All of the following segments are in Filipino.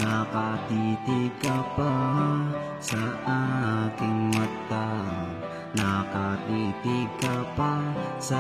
Nakatitig ka pa sa aking mata, nakatitig ka pa sa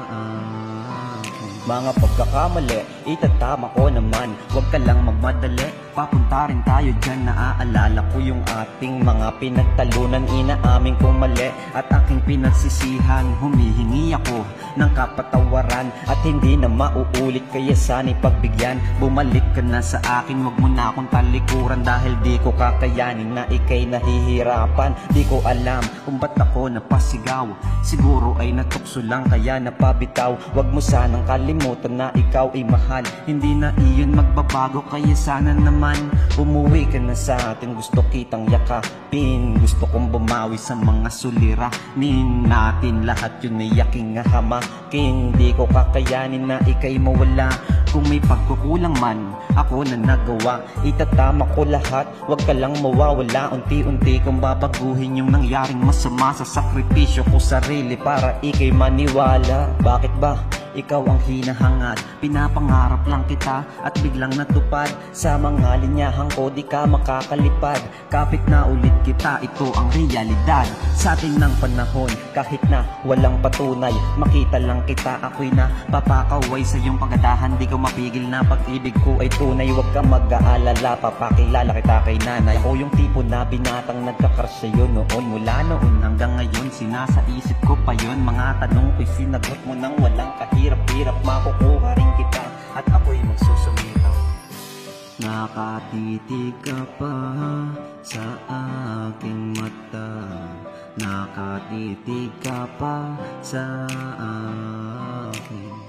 akin. Mga pagkakamali, itatama ko naman. Huwag ka lang magmadali, papunta rin tayo dyan. Naaalala ko yung ating mga pinagtalunan. Inaamin kong mali at aking pinagsisihan. Humihingi ako ng kapatawaran at hindi na mauulit, kaya sana'y pagbigyan. Bumalik ka na sa akin, wag mo na akong talikuran. Dahil di ko kakayanin na ika'y nahihirapan. Di ko alam kung ba't ako napasigaw, siguro ay natukso lang kaya napabitaw. Wag mo sanang kalimutan na ikaw ay mahal, hindi na iyon magbabago, kaya sana naman umuwi ka na sa atin. Gusto kitang yakapin, gusto kong bumawi sa mga suliranin natin. Lahat yun ay aking hamakin, di ko kakayanin na ika'y mawala. Kung may pagkukulang man ako na nagawa, itatama ko lahat, wag ka lang mawawala. Unti-unti kong babaguhin yung nangyaring masama, sa sakripisyo ko sarili para ika'y maniwala. Bakit ba ikaw ang hinahangad? Pinapangarap lang kita at biglang natupad. Sa mga linyahan ko di ka makakalipad. Kapit na ulit kita, ito ang realidad. Sa atin ng panahon, kahit na walang patunay, makita lang kita, ako'y na papakaway sa iyong pagadahan. Di ko mapigil na pag-ibig ko ay tunay. Huwag kang mag-aalala, papakilala kita kay nanay. Ako yung tipo na binatang nagkakrush sa'yo noon. Mula noon hanggang ngayon, sinasa isip ko pa yun. Mga tanong ko'y sinagot mo nang walang kahirap-hirap. Makukuha rin kita at ako'y magsusumitaw. Nakatitig ka pa sa aking mata, nakatitig ka pa sa akin.